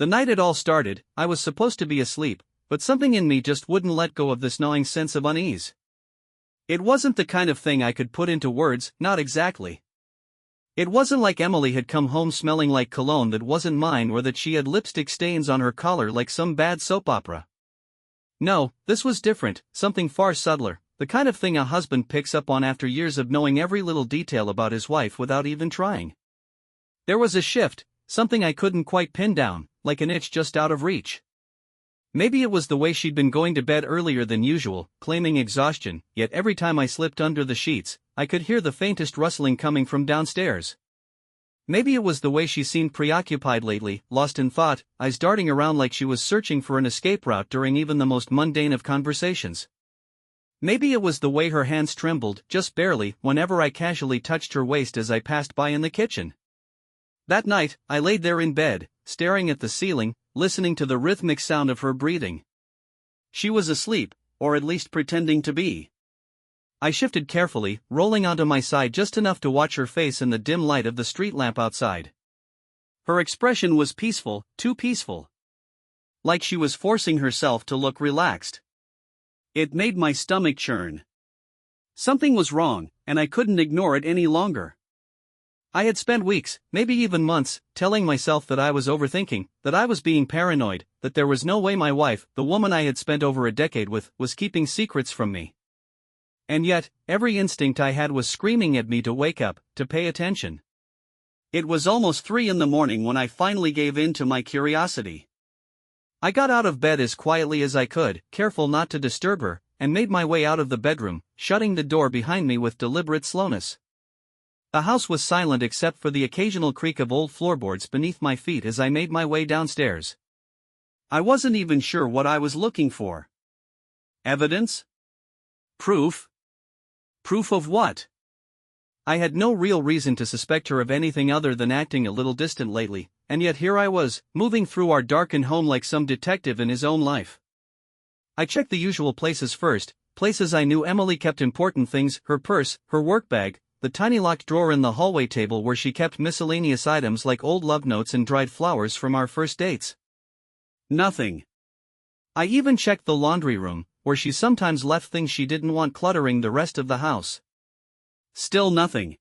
The night it all started, I was supposed to be asleep, but something in me just wouldn't let go of this gnawing sense of unease. It wasn't the kind of thing I could put into words, not exactly. It wasn't like Emily had come home smelling like cologne that wasn't mine or that she had lipstick stains on her collar like some bad soap opera. No, this was different, something far subtler, the kind of thing a husband picks up on after years of knowing every little detail about his wife without even trying. There was a shift, something I couldn't quite pin down, like an itch just out of reach. Maybe it was the way she'd been going to bed earlier than usual, claiming exhaustion, yet every time I slipped under the sheets, I could hear the faintest rustling coming from downstairs. Maybe it was the way she seemed preoccupied lately, lost in thought, eyes darting around like she was searching for an escape route during even the most mundane of conversations. Maybe it was the way her hands trembled, just barely, whenever I casually touched her waist as I passed by in the kitchen. That night, I laid there in bed, staring at the ceiling, listening to the rhythmic sound of her breathing. She was asleep, or at least pretending to be. I shifted carefully, rolling onto my side just enough to watch her face in the dim light of the street lamp outside. Her expression was peaceful, too peaceful. Like she was forcing herself to look relaxed. It made my stomach churn. Something was wrong, and I couldn't ignore it any longer. I had spent weeks, maybe even months, telling myself that I was overthinking, that I was being paranoid, that there was no way my wife, the woman I had spent over a decade with, was keeping secrets from me. And yet, every instinct I had was screaming at me to wake up, to pay attention. It was almost 3 a.m. when I finally gave in to my curiosity. I got out of bed as quietly as I could, careful not to disturb her, and made my way out of the bedroom, shutting the door behind me with deliberate slowness. The house was silent except for the occasional creak of old floorboards beneath my feet as I made my way downstairs. I wasn't even sure what I was looking for. Evidence? Proof? Proof of what? I had no real reason to suspect her of anything other than acting a little distant lately, and yet here I was, moving through our darkened home like some detective in his own life. I checked the usual places first, places I knew Emily kept important things, her purse, her work bag, the tiny locked drawer in the hallway table where she kept miscellaneous items like old love notes and dried flowers from our first dates. Nothing. I even checked the laundry room, where she sometimes left things she didn't want cluttering the rest of the house. Still nothing.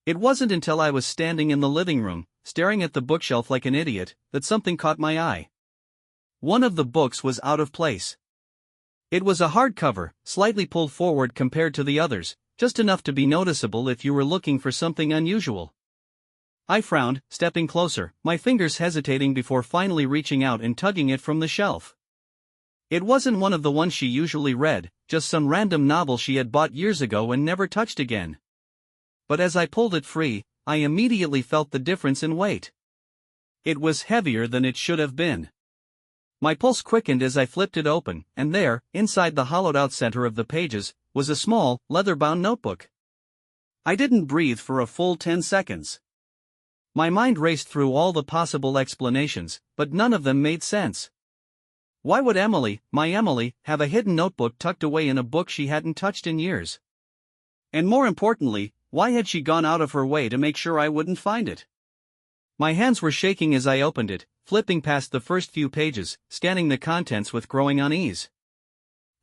It wasn't until I was standing in the living room, staring at the bookshelf like an idiot, that something caught my eye. One of the books was out of place. It was a hardcover, slightly pulled forward compared to the others, just enough to be noticeable if you were looking for something unusual. I frowned, stepping closer, my fingers hesitating before finally reaching out and tugging it from the shelf. It wasn't one of the ones she usually read, just some random novel she had bought years ago and never touched again. But as I pulled it free, I immediately felt the difference in weight. It was heavier than it should have been. My pulse quickened as I flipped it open, and there, inside the hollowed-out center of the pages, was a small, leather-bound notebook. I didn't breathe for a full 10 seconds. My mind raced through all the possible explanations, but none of them made sense. Why would Emily, my Emily, have a hidden notebook tucked away in a book she hadn't touched in years? And more importantly, why had she gone out of her way to make sure I wouldn't find it? My hands were shaking as I opened it, flipping past the first few pages, scanning the contents with growing unease.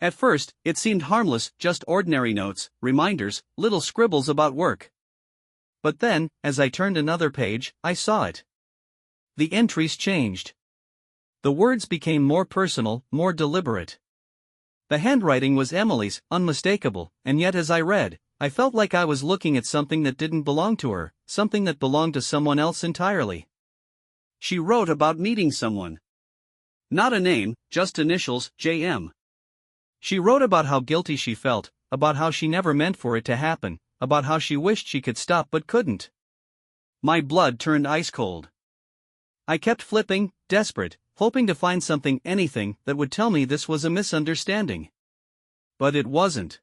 At first, it seemed harmless, just ordinary notes, reminders, little scribbles about work. But then, as I turned another page, I saw it. The entries changed. The words became more personal, more deliberate. The handwriting was Emily's, unmistakable, and yet as I read, I felt like I was looking at something that didn't belong to her, something that belonged to someone else entirely. She wrote about meeting someone. Not a name, just initials, JM. She wrote about how guilty she felt, about how she never meant for it to happen, about how she wished she could stop but couldn't. My blood turned ice cold. I kept flipping, desperate, hoping to find something, anything, that would tell me this was a misunderstanding. But it wasn't.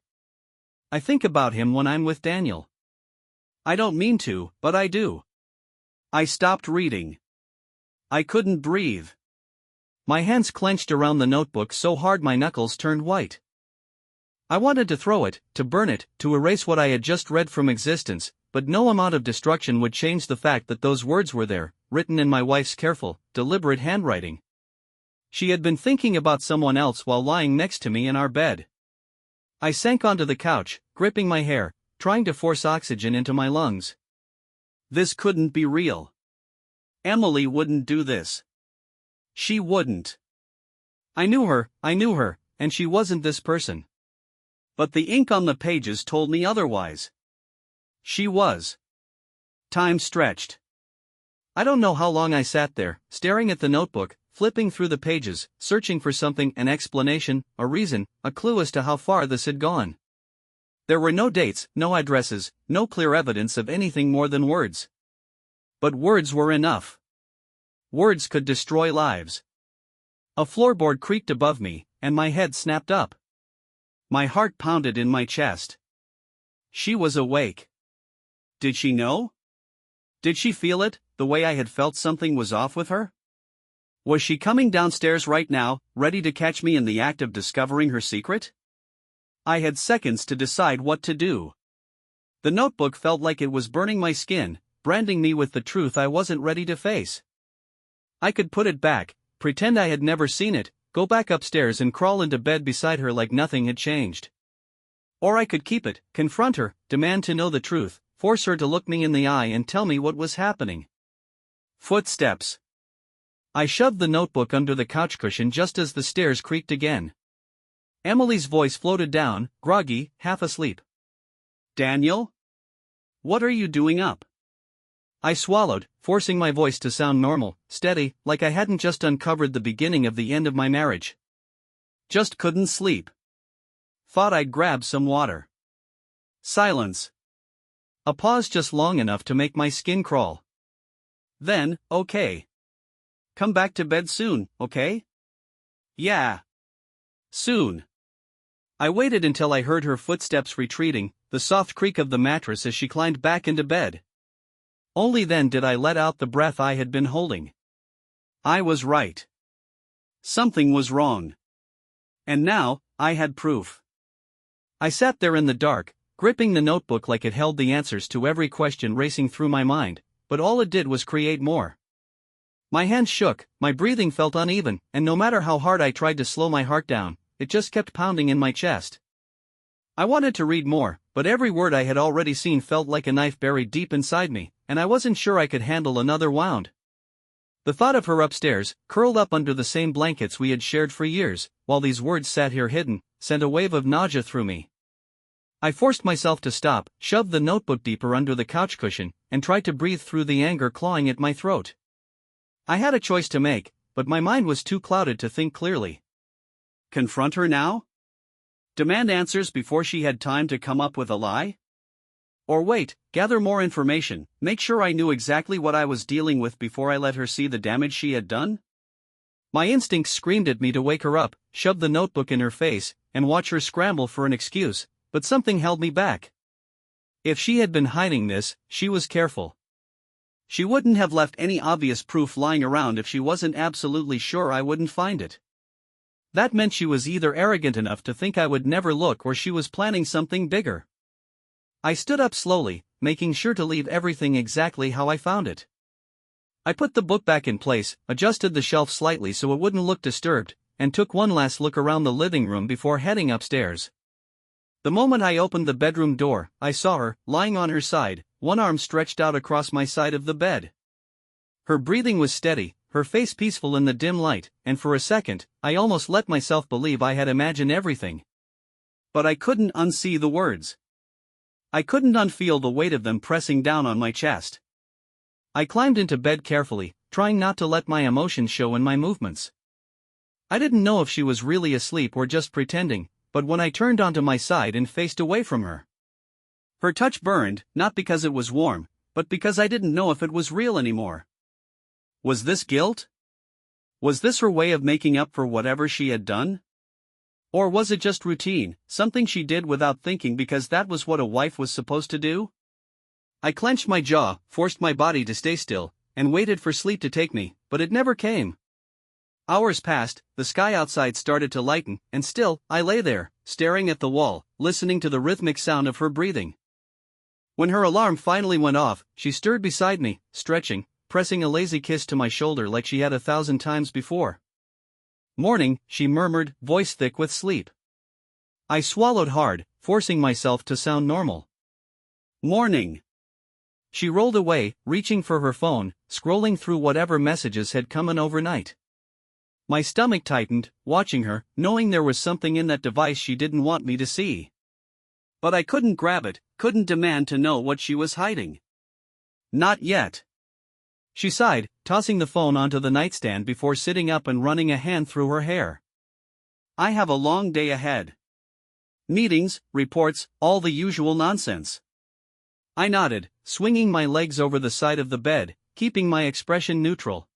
I think about him when I'm with Daniel. I don't mean to, but I do. I stopped reading. I couldn't breathe. My hands clenched around the notebook so hard my knuckles turned white. I wanted to throw it, to burn it, to erase what I had just read from existence, but no amount of destruction would change the fact that those words were there, written in my wife's careful, deliberate handwriting. She had been thinking about someone else while lying next to me in our bed. I sank onto the couch, gripping my hair, trying to force oxygen into my lungs. This couldn't be real. Emily wouldn't do this. She wouldn't. I knew her, and she wasn't this person. But the ink on the pages told me otherwise. She was. Time stretched. I don't know how long I sat there, staring at the notebook, flipping through the pages, searching for something, an explanation, a reason, a clue as to how far this had gone. There were no dates, no addresses, no clear evidence of anything more than words. But words were enough. Words could destroy lives. A floorboard creaked above me, and my head snapped up. My heart pounded in my chest. She was awake. Did she know? Did she feel it, the way I had felt something was off with her? Was she coming downstairs right now, ready to catch me in the act of discovering her secret? I had seconds to decide what to do. The notebook felt like it was burning my skin, branding me with the truth I wasn't ready to face. I could put it back, pretend I had never seen it, go back upstairs and crawl into bed beside her like nothing had changed. Or I could keep it, confront her, demand to know the truth, force her to look me in the eye and tell me what was happening. Footsteps. I shoved the notebook under the couch cushion just as the stairs creaked again. Emily's voice floated down, groggy, half asleep. Daniel? What are you doing up? I swallowed, forcing my voice to sound normal, steady, like I hadn't just uncovered the beginning of the end of my marriage. Just couldn't sleep. Thought I'd grab some water. Silence. A pause just long enough to make my skin crawl. Then, okay. Come back to bed soon, okay? Yeah. Soon. I waited until I heard her footsteps retreating, the soft creak of the mattress as she climbed back into bed. Only then did I let out the breath I had been holding. I was right. Something was wrong. And now, I had proof. I sat there in the dark, gripping the notebook like it held the answers to every question racing through my mind, but all it did was create more. My hands shook, my breathing felt uneven, and no matter how hard I tried to slow my heart down, it just kept pounding in my chest. I wanted to read more, but every word I had already seen felt like a knife buried deep inside me, and I wasn't sure I could handle another wound. The thought of her upstairs, curled up under the same blankets we had shared for years, while these words sat here hidden, sent a wave of nausea through me. I forced myself to stop, shoved the notebook deeper under the couch cushion, and tried to breathe through the anger clawing at my throat. I had a choice to make, but my mind was too clouded to think clearly. Confront her now? Demand answers before she had time to come up with a lie? Or wait, gather more information, make sure I knew exactly what I was dealing with before I let her see the damage she had done? My instincts screamed at me to wake her up, shove the notebook in her face, and watch her scramble for an excuse, but something held me back. If she had been hiding this, she was careful. She wouldn't have left any obvious proof lying around if she wasn't absolutely sure I wouldn't find it. That meant she was either arrogant enough to think I would never look or she was planning something bigger. I stood up slowly, making sure to leave everything exactly how I found it. I put the book back in place, adjusted the shelf slightly so it wouldn't look disturbed, and took one last look around the living room before heading upstairs. The moment I opened the bedroom door, I saw her, lying on her side, one arm stretched out across my side of the bed. Her breathing was steady, her face peaceful in the dim light, and for a second, I almost let myself believe I had imagined everything. But I couldn't unsee the words. I couldn't unfeel the weight of them pressing down on my chest. I climbed into bed carefully, trying not to let my emotions show in my movements. I didn't know if she was really asleep or just pretending, but when I turned onto my side and faced away from her, her touch burned, not because it was warm, but because I didn't know if it was real anymore. Was this guilt? Was this her way of making up for whatever she had done? Or was it just routine, something she did without thinking because that was what a wife was supposed to do? I clenched my jaw, forced my body to stay still, and waited for sleep to take me, but it never came. Hours passed, the sky outside started to lighten, and still, I lay there, staring at the wall, listening to the rhythmic sound of her breathing. When her alarm finally went off, she stirred beside me, stretching, pressing a lazy kiss to my shoulder like she had 1,000 times before. "Morning," she murmured, voice thick with sleep. I swallowed hard, forcing myself to sound normal. "Morning." She rolled away, reaching for her phone, scrolling through whatever messages had come in overnight. My stomach tightened, watching her, knowing there was something in that device she didn't want me to see. But I couldn't grab it, couldn't demand to know what she was hiding. Not yet. She sighed, tossing the phone onto the nightstand before sitting up and running a hand through her hair. "I have a long day ahead. Meetings, reports, all the usual nonsense." I nodded, swinging my legs over the side of the bed, keeping my expression neutral.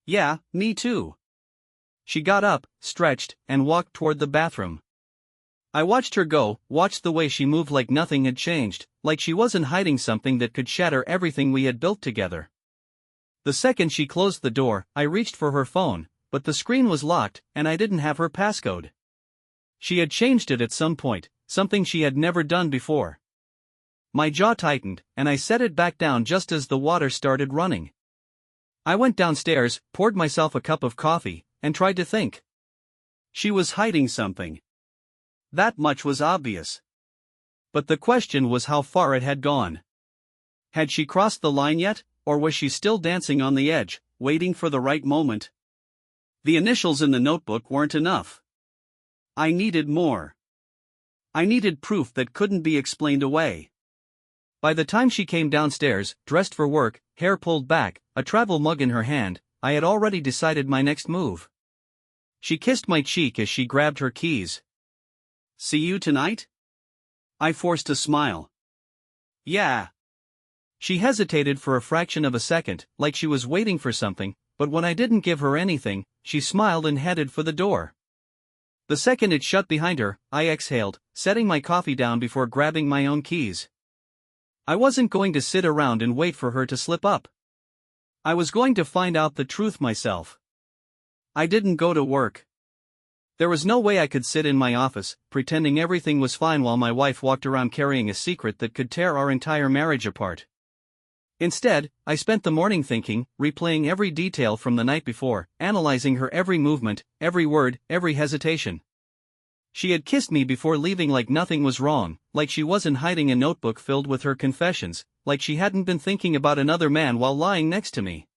"Yeah, me too." She got up, stretched, and walked toward the bathroom. I watched her go, watched the way she moved like nothing had changed, like she wasn't hiding something that could shatter everything we had built together. The second she closed the door, I reached for her phone, but the screen was locked, and I didn't have her passcode. She had changed it at some point, something she had never done before. My jaw tightened, and I set it back down just as the water started running. I went downstairs, poured myself a cup of coffee, and tried to think. She was hiding something. That much was obvious. But the question was how far it had gone. Had she crossed the line yet, or was she still dancing on the edge, waiting for the right moment? The initials in the notebook weren't enough. I needed more. I needed proof that couldn't be explained away. By the time she came downstairs, dressed for work, hair pulled back, a travel mug in her hand, I had already decided my next move. She kissed my cheek as she grabbed her keys. "See you tonight?" I forced a smile. "Yeah." She hesitated for a fraction of a second, like she was waiting for something, but when I didn't give her anything, she smiled and headed for the door. The second it shut behind her, I exhaled, setting my coffee down before grabbing my own keys. I wasn't going to sit around and wait for her to slip up. I was going to find out the truth myself. I didn't go to work. There was no way I could sit in my office, pretending everything was fine while my wife walked around carrying a secret that could tear our entire marriage apart. Instead, I spent the morning thinking, replaying every detail from the night before, analyzing her every movement, every word, every hesitation. She had kissed me before leaving like nothing was wrong, like she wasn't hiding a notebook filled with her confessions, like she hadn't been thinking about another man while lying next to me.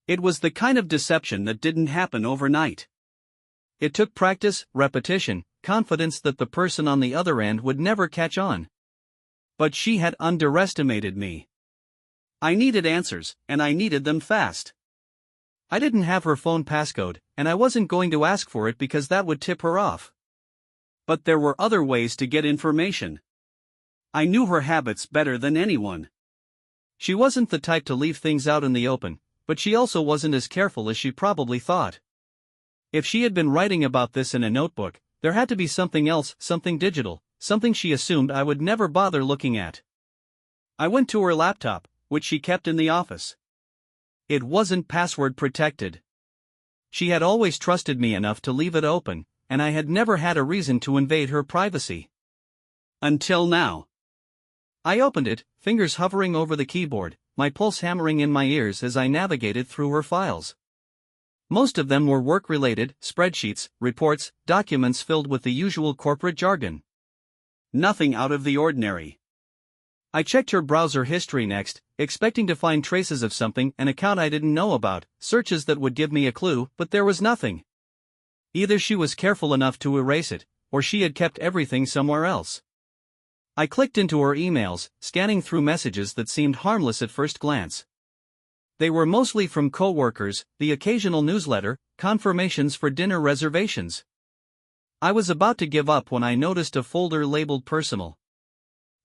It was the kind of deception that didn't happen overnight. It took practice, repetition, confidence that the person on the other end would never catch on. But she had underestimated me. I needed answers, and I needed them fast. I didn't have her phone passcode, and I wasn't going to ask for it because that would tip her off. But there were other ways to get information. I knew her habits better than anyone. She wasn't the type to leave things out in the open, but she also wasn't as careful as she probably thought. If she had been writing about this in a notebook, there had to be something else, something digital, something she assumed I would never bother looking at. I went to her laptop, which she kept in the office. It wasn't password protected. She had always trusted me enough to leave it open, and I had never had a reason to invade her privacy. Until now. I opened it, fingers hovering over the keyboard, my pulse hammering in my ears as I navigated through her files. Most of them were work-related, spreadsheets, reports, documents filled with the usual corporate jargon. Nothing out of the ordinary. I checked her browser history next, expecting to find traces of something, an account I didn't know about, searches that would give me a clue, but there was nothing. Either she was careful enough to erase it, or she had kept everything somewhere else. I clicked into her emails, scanning through messages that seemed harmless at first glance. They were mostly from coworkers, the occasional newsletter, confirmations for dinner reservations. I was about to give up when I noticed a folder labeled personal.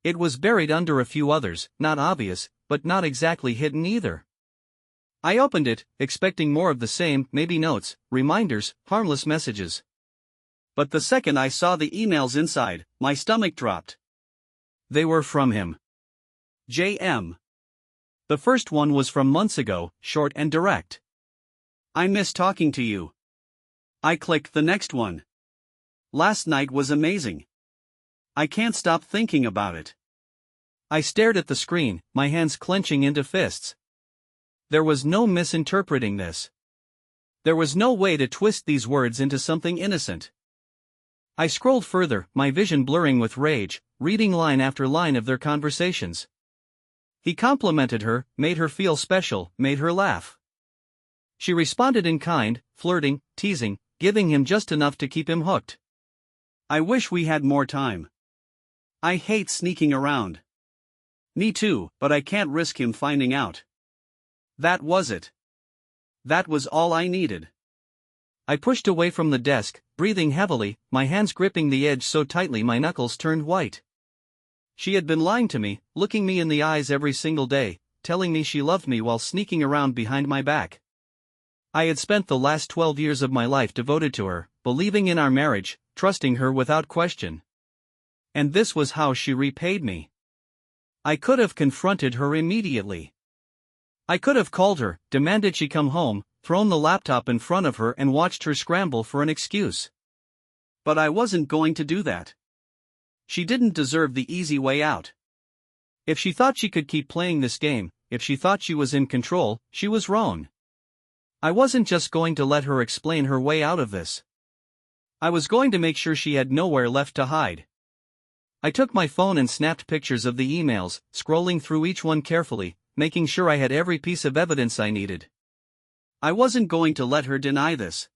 It was buried under a few others, not obvious, but not exactly hidden either. I opened it, expecting more of the same, maybe notes, reminders, harmless messages. But the second I saw the emails inside, my stomach dropped. They were from him. J.M. The first one was from months ago, short and direct. "I miss talking to you." I clicked the next one. "Last night was amazing. I can't stop thinking about it." I stared at the screen, my hands clenching into fists. There was no misinterpreting this. There was no way to twist these words into something innocent. I scrolled further, my vision blurring with rage, reading line after line of their conversations. He complimented her, made her feel special, made her laugh. She responded in kind, flirting, teasing, giving him just enough to keep him hooked. I wish we had more time. I hate sneaking around. Me too, but I can't risk him finding out. That was it. That was all I needed. I pushed away from the desk, breathing heavily, my hands gripping the edge so tightly my knuckles turned white. She had been lying to me, looking me in the eyes every single day, telling me she loved me while sneaking around behind my back. I had spent the last 12 years of my life devoted to her, believing in our marriage, trusting her without question. And this was how she repaid me. I could have confronted her immediately. I could have called her, demanded she come home, thrown the laptop in front of her and watched her scramble for an excuse. But I wasn't going to do that. She didn't deserve the easy way out. If she thought she could keep playing this game, if she thought she was in control, she was wrong. I wasn't just going to let her explain her way out of this. I was going to make sure she had nowhere left to hide. I took my phone and snapped pictures of the emails, scrolling through each one carefully, making sure I had every piece of evidence I needed. I wasn't going to let her deny this.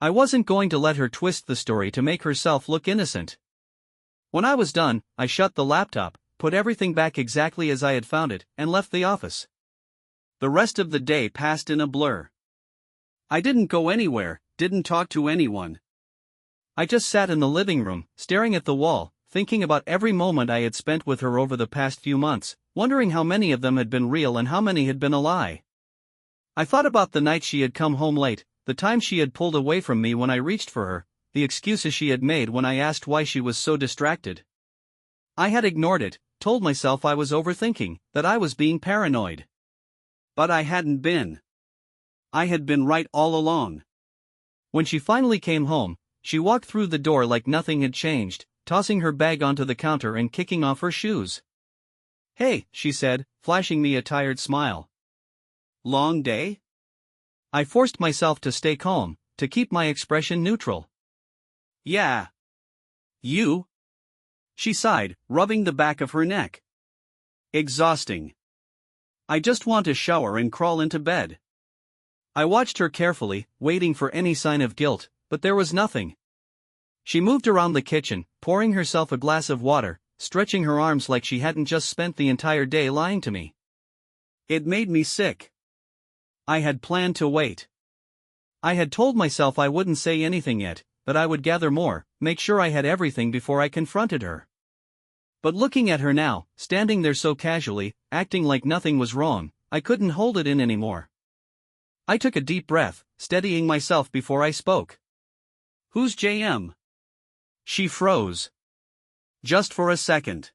I wasn't going to let her twist the story to make herself look innocent. When I was done, I shut the laptop, put everything back exactly as I had found it, and left the office. The rest of the day passed in a blur. I didn't go anywhere, didn't talk to anyone. I just sat in the living room, staring at the wall, thinking about every moment I had spent with her over the past few months, wondering how many of them had been real and how many had been a lie. I thought about the night she had come home late, the time she had pulled away from me when I reached for her, the excuses she had made when I asked why she was so distracted. I had ignored it, told myself I was overthinking, that I was being paranoid. But I hadn't been. I had been right all along. When she finally came home, she walked through the door like nothing had changed, tossing her bag onto the counter and kicking off her shoes. "Hey," she said, flashing me a tired smile. "Long day?" I forced myself to stay calm, to keep my expression neutral. "Yeah. You?" She sighed, rubbing the back of her neck. "Exhausting. I just want to shower and crawl into bed." I watched her carefully, waiting for any sign of guilt, but there was nothing. She moved around the kitchen, pouring herself a glass of water, stretching her arms like she hadn't just spent the entire day lying to me. It made me sick. I had planned to wait. I had told myself I wouldn't say anything yet, that I would gather more, make sure I had everything before I confronted her. But looking at her now, standing there so casually, acting like nothing was wrong, I couldn't hold it in anymore. I took a deep breath, steadying myself before I spoke. "Who's JM?" She froze. Just for a second.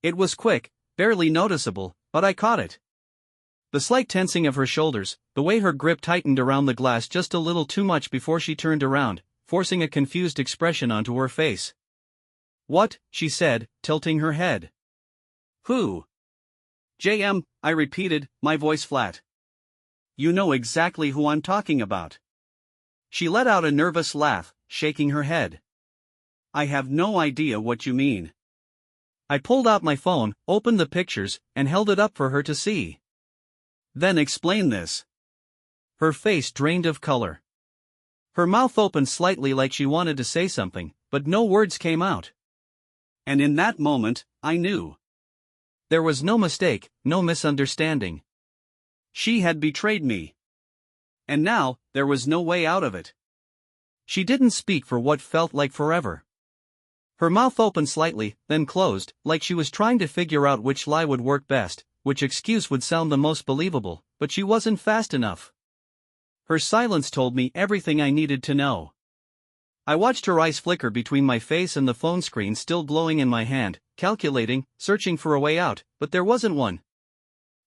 It was quick, barely noticeable, but I caught it. The slight tensing of her shoulders, the way her grip tightened around the glass just a little too much before she turned around, forcing a confused expression onto her face. "What?" she said, tilting her head. "Who?" "JM," I repeated, my voice flat. "You know exactly who I'm talking about." She let out a nervous laugh, shaking her head. "I have no idea what you mean." I pulled out my phone, opened the pictures, and held it up for her to see. "Then explain this." Her face drained of color. Her mouth opened slightly like she wanted to say something, but no words came out. And in that moment, I knew. There was no mistake, no misunderstanding. She had betrayed me. And now, there was no way out of it. She didn't speak for what felt like forever. Her mouth opened slightly, then closed, like she was trying to figure out which lie would work best, which excuse would sound the most believable, but she wasn't fast enough. Her silence told me everything I needed to know. I watched her eyes flicker between my face and the phone screen still glowing in my hand, calculating, searching for a way out, but there wasn't one.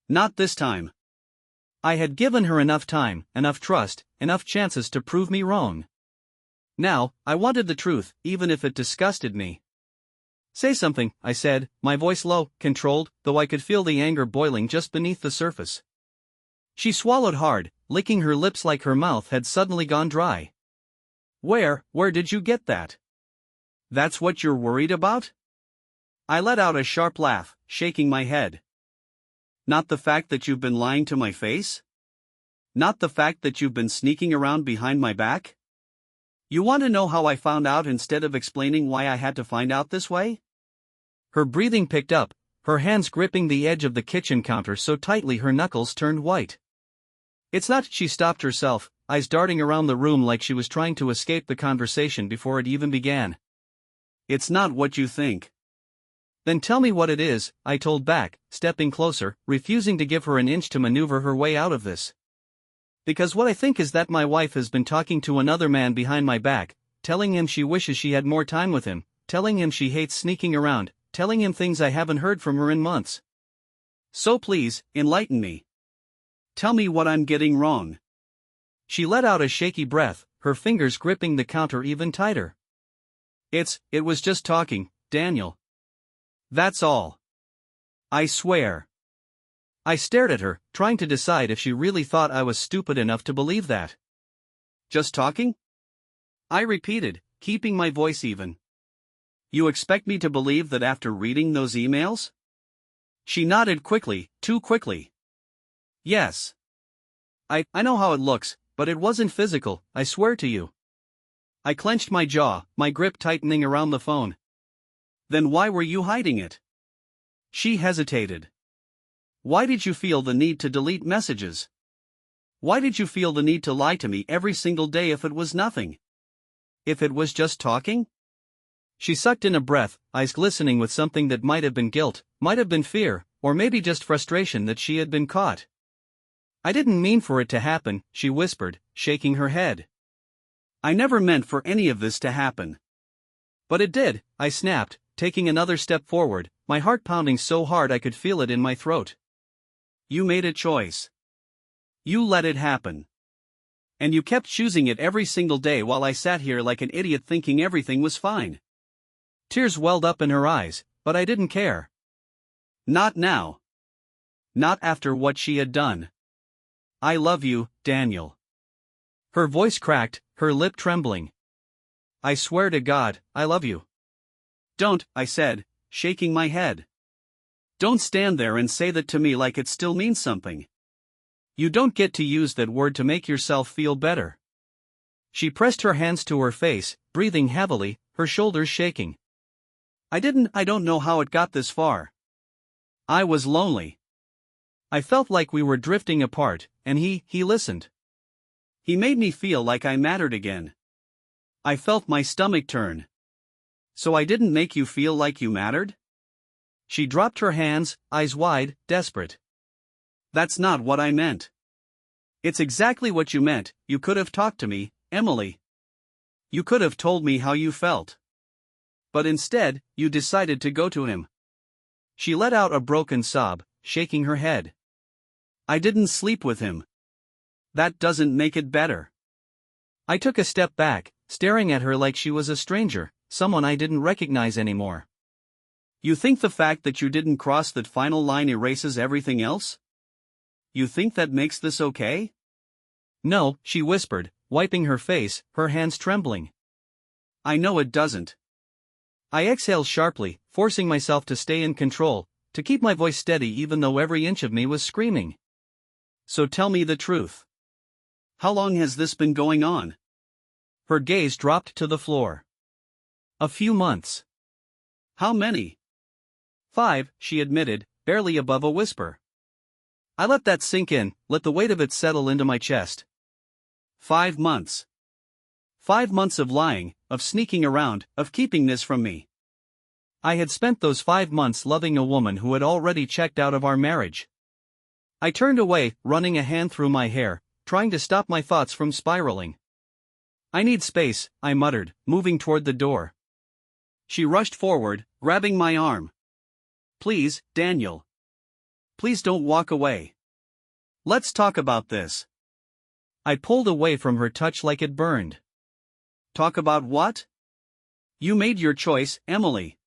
Not this time. I had given her enough time, enough trust, enough chances to prove me wrong. Now, I wanted the truth, even if it disgusted me. Say something, I said, my voice low, controlled, though I could feel the anger boiling just beneath the surface. She swallowed hard, licking her lips like her mouth had suddenly gone dry. Where did you get that? That's what you're worried about? I let out a sharp laugh, shaking my head. Not the fact that you've been lying to my face? Not the fact that you've been sneaking around behind my back? You want to know how I found out instead of explaining why I had to find out this way? Her breathing picked up, her hands gripping the edge of the kitchen counter so tightly her knuckles turned white. It's not. She stopped herself, eyes darting around the room like she was trying to escape the conversation before it even began. It's not what you think. Then tell me what it is, I told back, stepping closer, refusing to give her an inch to maneuver her way out of this. Because what I think is that my wife has been talking to another man behind my back, telling him she wishes she had more time with him, telling him she hates sneaking around, telling him things I haven't heard from her in months. So please, enlighten me. Tell me what I'm getting wrong. She let out a shaky breath, her fingers gripping the counter even tighter. It was just talking, Daniel. That's all. I swear. I stared at her, trying to decide if she really thought I was stupid enough to believe that. Just talking? I repeated, keeping my voice even. You expect me to believe that after reading those emails? She nodded quickly, too quickly. Yes. I know how it looks, but it wasn't physical, I swear to you. I clenched my jaw, my grip tightening around the phone. Then why were you hiding it? She hesitated. Why did you feel the need to delete messages? Why did you feel the need to lie to me every single day if it was nothing? If it was just talking? She sucked in a breath, eyes glistening with something that might have been guilt, might have been fear, or maybe just frustration that she had been caught. I didn't mean for it to happen, she whispered, shaking her head. I never meant for any of this to happen. But it did, I snapped, taking another step forward, my heart pounding so hard I could feel it in my throat. You made a choice. You let it happen. And you kept choosing it every single day while I sat here like an idiot thinking everything was fine. Tears welled up in her eyes, but I didn't care. Not now. Not after what she had done. I love you, Daniel. Her voice cracked, her lip trembling. I swear to God, I love you. Don't, I said, shaking my head. Don't stand there and say that to me like it still means something. You don't get to use that word to make yourself feel better. She pressed her hands to her face, breathing heavily, her shoulders shaking. I don't know how it got this far. I was lonely. I felt like we were drifting apart, and he listened. He made me feel like I mattered again. I felt my stomach turn. So I didn't make you feel like you mattered? She dropped her hands, eyes wide, desperate. That's not what I meant. It's exactly what you meant. You could have talked to me, Emily. You could have told me how you felt. But instead, you decided to go to him. She let out a broken sob, shaking her head. I didn't sleep with him. That doesn't make it better. I took a step back, staring at her like she was a stranger, someone I didn't recognize anymore. You think the fact that you didn't cross that final line erases everything else? You think that makes this okay? No, she whispered, wiping her face, her hands trembling. I know it doesn't. I exhaled sharply, forcing myself to stay in control, to keep my voice steady even though every inch of me was screaming. So tell me the truth. How long has this been going on? Her gaze dropped to the floor. A few months. How many? 5, she admitted, barely above a whisper. I let that sink in, let the weight of it settle into my chest. 5 months. 5 months of lying, of sneaking around, of keeping this from me. I had spent those 5 months loving a woman who had already checked out of our marriage. I turned away, running a hand through my hair, trying to stop my thoughts from spiraling. I need space, I muttered, moving toward the door. She rushed forward, grabbing my arm. Please, Daniel. Please don't walk away. Let's talk about this. I pulled away from her touch like it burned. Talk about what? You made your choice, Emily.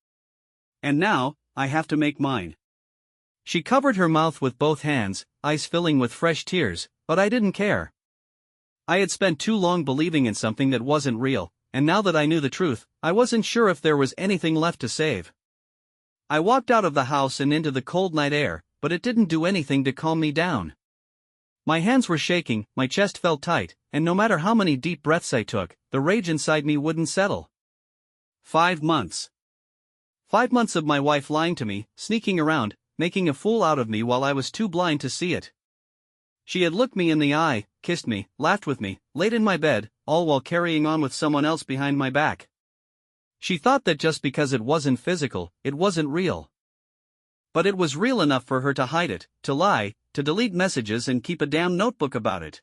And now, I have to make mine. She covered her mouth with both hands, eyes filling with fresh tears, but I didn't care. I had spent too long believing in something that wasn't real, and now that I knew the truth, I wasn't sure if there was anything left to save. I walked out of the house and into the cold night air, but it didn't do anything to calm me down. My hands were shaking, my chest felt tight, and no matter how many deep breaths I took, the rage inside me wouldn't settle. 5 months. 5 months of my wife lying to me, sneaking around, making a fool out of me while I was too blind to see it. She had looked me in the eye, kissed me, laughed with me, laid in my bed, all while carrying on with someone else behind my back. She thought that just because it wasn't physical, it wasn't real. But it was real enough for her to hide it, to lie, to delete messages and keep a damn notebook about it.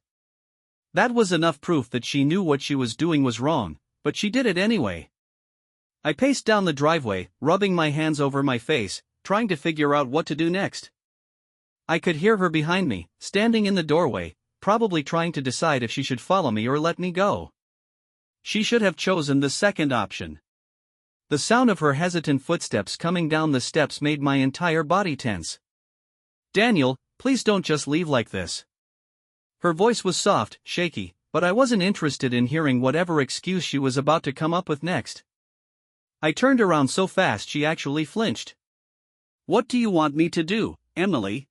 That was enough proof that she knew what she was doing was wrong, but she did it anyway. I paced down the driveway, rubbing my hands over my face, trying to figure out what to do next. I could hear her behind me, standing in the doorway, probably trying to decide if she should follow me or let me go. She should have chosen the second option. The sound of her hesitant footsteps coming down the steps made my entire body tense. "Daniel, please don't just leave like this." Her voice was soft, shaky, but I wasn't interested in hearing whatever excuse she was about to come up with next. I turned around so fast she actually flinched. "What do you want me to do, Emily?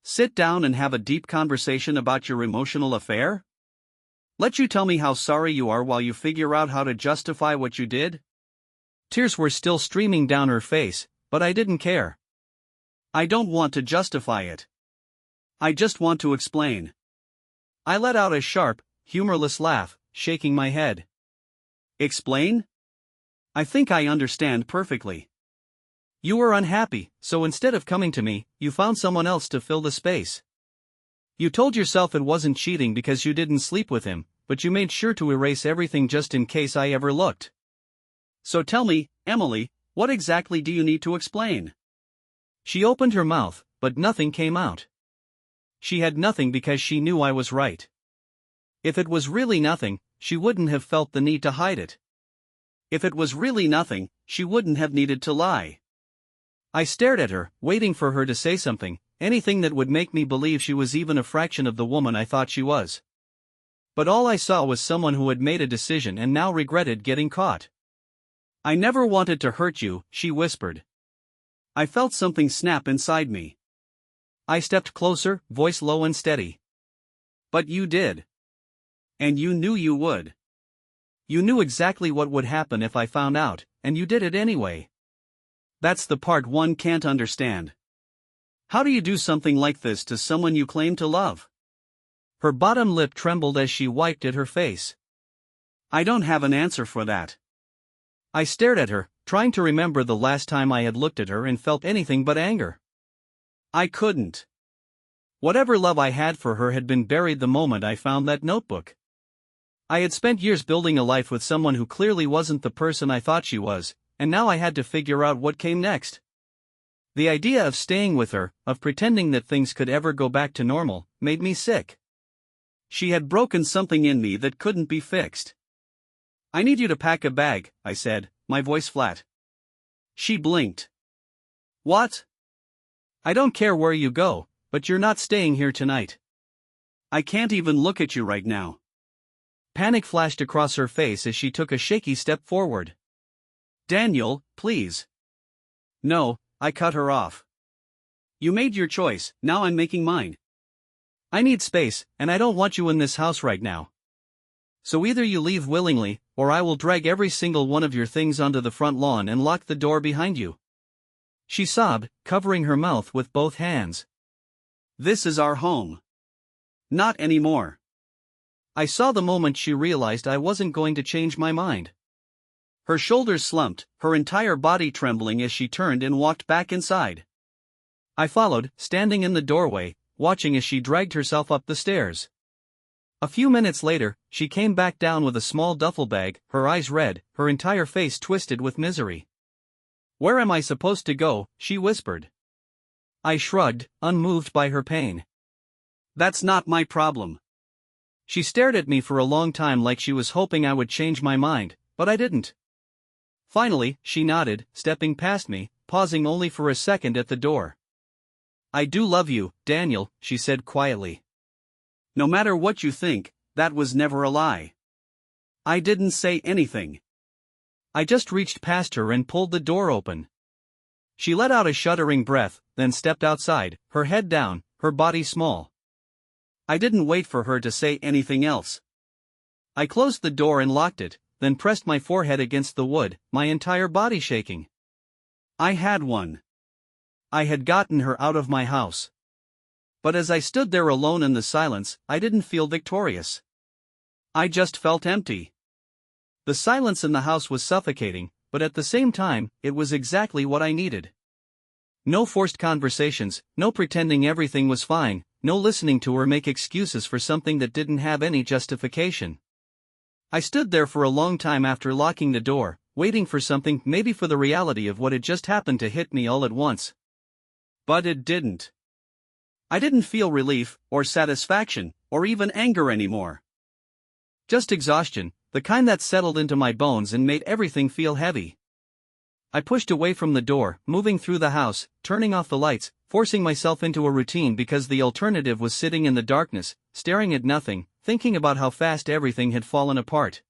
Sit down and have a deep conversation about your emotional affair? Let you tell me how sorry you are while you figure out how to justify what you did?" Tears were still streaming down her face, but I didn't care. "I don't want to justify it. I just want to explain." I let out a sharp, humorless laugh, shaking my head. "Explain? I think I understand perfectly. You were unhappy, so instead of coming to me, you found someone else to fill the space. You told yourself it wasn't cheating because you didn't sleep with him, but you made sure to erase everything just in case I ever looked. So tell me, Emily, what exactly do you need to explain?" She opened her mouth, but nothing came out. She had nothing because she knew I was right. If it was really nothing, she wouldn't have felt the need to hide it. If it was really nothing, she wouldn't have needed to lie. I stared at her, waiting for her to say something, anything that would make me believe she was even a fraction of the woman I thought she was. But all I saw was someone who had made a decision and now regretted getting caught. "I never wanted to hurt you," she whispered. I felt something snap inside me. I stepped closer, voice low and steady. "But you did. And you knew you would. You knew exactly what would happen if I found out, and you did it anyway. That's the part one can't understand. How do you do something like this to someone you claim to love?" Her bottom lip trembled as she wiped at her face. "I don't have an answer for that." I stared at her, trying to remember the last time I had looked at her and felt anything but anger. I couldn't. Whatever love I had for her had been buried the moment I found that notebook. I had spent years building a life with someone who clearly wasn't the person I thought she was, and now I had to figure out what came next. The idea of staying with her, of pretending that things could ever go back to normal, made me sick. She had broken something in me that couldn't be fixed. "I need you to pack a bag," I said, my voice flat. She blinked. "What?" "I don't care where you go, but you're not staying here tonight." "I can't even look at you right now." Panic flashed across her face as she took a shaky step forward. "Daniel, please." "No," I cut her off. "You made your choice, now I'm making mine. I need space, and I don't want you in this house right now. So either you leave willingly, or I will drag every single one of your things onto the front lawn and lock the door behind you." She sobbed, covering her mouth with both hands. "This is our home." "Not anymore." I saw the moment she realized I wasn't going to change my mind. Her shoulders slumped, her entire body trembling as she turned and walked back inside. I followed, standing in the doorway, watching as she dragged herself up the stairs. A few minutes later, she came back down with a small duffel bag, her eyes red, her entire face twisted with misery. "Where am I supposed to go?" she whispered. I shrugged, unmoved by her pain. "That's not my problem." She stared at me for a long time like she was hoping I would change my mind, but I didn't. Finally, she nodded, stepping past me, pausing only for a second at the door. "I do love you, Daniel," she said quietly. "No matter what you think, that was never a lie." I didn't say anything. I just reached past her and pulled the door open. She let out a shuddering breath, then stepped outside, her head down, her body small. I didn't wait for her to say anything else. I closed the door and locked it, then pressed my forehead against the wood, my entire body shaking. I had won. I had gotten her out of my house. But as I stood there alone in the silence, I didn't feel victorious. I just felt empty. The silence in the house was suffocating, but at the same time, it was exactly what I needed. No forced conversations, no pretending everything was fine, no listening to her make excuses for something that didn't have any justification. I stood there for a long time after locking the door, waiting for something, maybe for the reality of what had just happened to hit me all at once. But it didn't. I didn't feel relief, or satisfaction, or even anger anymore. Just exhaustion, the kind that settled into my bones and made everything feel heavy. I pushed away from the door, moving through the house, turning off the lights, forcing myself into a routine because the alternative was sitting in the darkness, staring at nothing, thinking about how fast everything had fallen apart.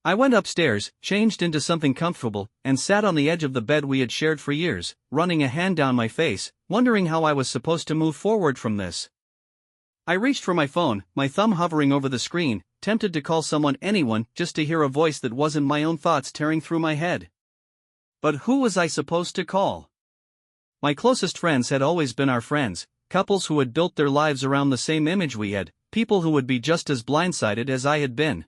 I went upstairs, changed into something comfortable, and sat on the edge of the bed we had shared for years, running a hand down my face, wondering how I was supposed to move forward from this. I reached for my phone, my thumb hovering over the screen, tempted to call anyone, just to hear a voice that wasn't my own thoughts tearing through my head. But who was I supposed to call? My closest friends had always been our friends, couples who had built their lives around the same image we had, people who would be just as blindsided as I had been.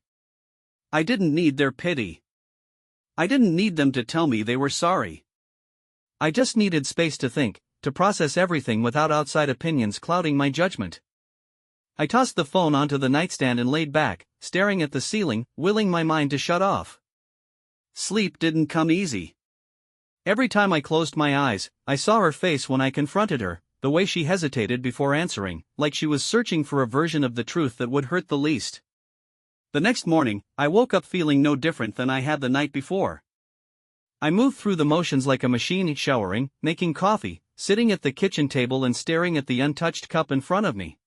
I didn't need their pity. I didn't need them to tell me they were sorry. I just needed space to think, to process everything without outside opinions clouding my judgment. I tossed the phone onto the nightstand and laid back, staring at the ceiling, willing my mind to shut off. Sleep didn't come easy. Every time I closed my eyes, I saw her face when I confronted her, the way she hesitated before answering, like she was searching for a version of the truth that would hurt the least. The next morning, I woke up feeling no different than I had the night before. I moved through the motions like a machine, showering, making coffee, sitting at the kitchen table and staring at the untouched cup in front of me.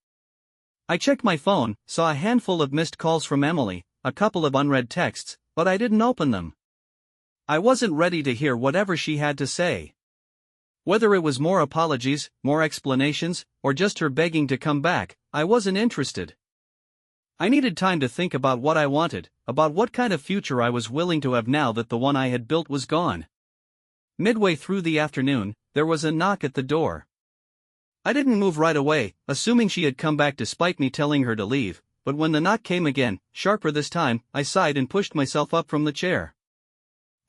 I checked my phone, saw a handful of missed calls from Emily, a couple of unread texts, but I didn't open them. I wasn't ready to hear whatever she had to say. Whether it was more apologies, more explanations, or just her begging to come back, I wasn't interested. I needed time to think about what I wanted, about what kind of future I was willing to have now that the one I had built was gone. Midway through the afternoon, there was a knock at the door. I didn't move right away, assuming she had come back despite me telling her to leave, but when the knock came again, sharper this time, I sighed and pushed myself up from the chair.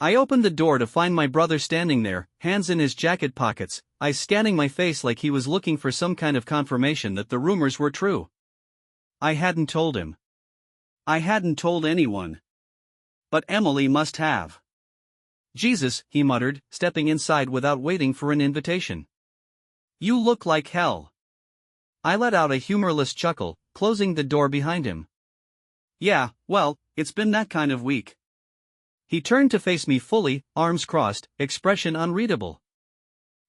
I opened the door to find my brother standing there, hands in his jacket pockets, eyes scanning my face like he was looking for some kind of confirmation that the rumors were true. I hadn't told him. I hadn't told anyone. But Emily must have. "Jesus," he muttered, stepping inside without waiting for an invitation. "You look like hell." I let out a humorless chuckle, closing the door behind him. "Yeah, well, it's been that kind of week." He turned to face me fully, arms crossed, expression unreadable.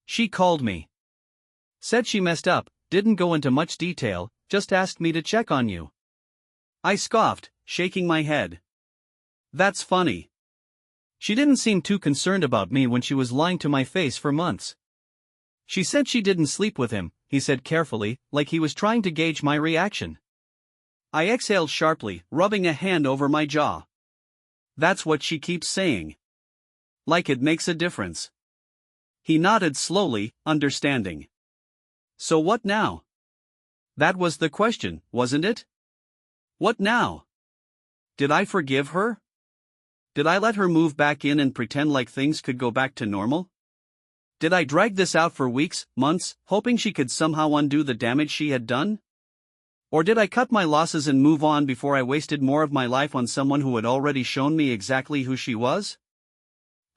"She called me. Said she messed up, didn't go into much detail, just asked me to check on you." I scoffed, shaking my head. "That's funny. She didn't seem too concerned about me when she was lying to my face for months." "She said she didn't sleep with him," he said carefully, like he was trying to gauge my reaction. I exhaled sharply, rubbing a hand over my jaw. "That's what she keeps saying. Like it makes a difference." He nodded slowly, understanding. "So what now?" That was the question, wasn't it? What now? Did I forgive her? Did I let her move back in and pretend like things could go back to normal? Did I drag this out for weeks, months, hoping she could somehow undo the damage she had done? Or did I cut my losses and move on before I wasted more of my life on someone who had already shown me exactly who she was?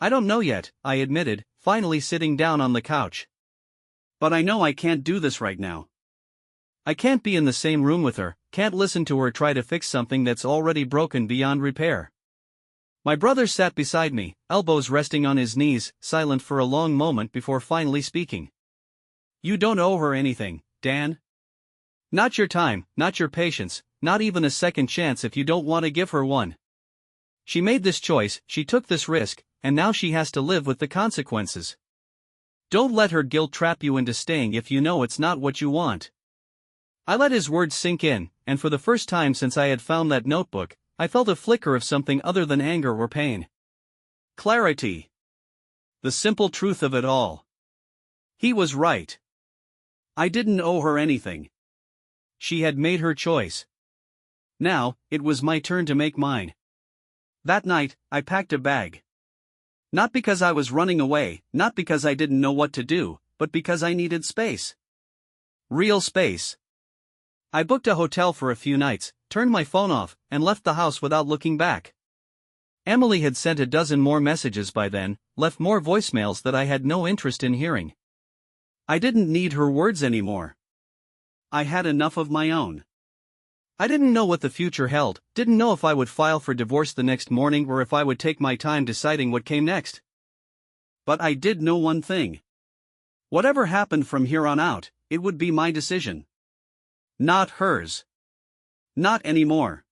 I don't know yet, I admitted, finally sitting down on the couch. But I know I can't do this right now. I can't be in the same room with her, can't listen to her try to fix something that's already broken beyond repair. My brother sat beside me, elbows resting on his knees, silent for a long moment before finally speaking. You don't owe her anything, Dan. Not your time, not your patience, not even a second chance if you don't want to give her one. She made this choice, she took this risk, and now she has to live with the consequences. Don't let her guilt trap you into staying if you know it's not what you want. I let his words sink in, and for the first time since I had found that notebook, I felt a flicker of something other than anger or pain. Clarity. The simple truth of it all. He was right. I didn't owe her anything. She had made her choice. Now, it was my turn to make mine. That night, I packed a bag. Not because I was running away, not because I didn't know what to do, but because I needed space. Real space. I booked a hotel for a few nights, turned my phone off, and left the house without looking back. Emily had sent a dozen more messages by then, left more voicemails that I had no interest in hearing. I didn't need her words anymore. I had enough of my own. I didn't know what the future held, didn't know if I would file for divorce the next morning or if I would take my time deciding what came next. But I did know one thing. Whatever happened from here on out, it would be my decision. Not hers. Not anymore.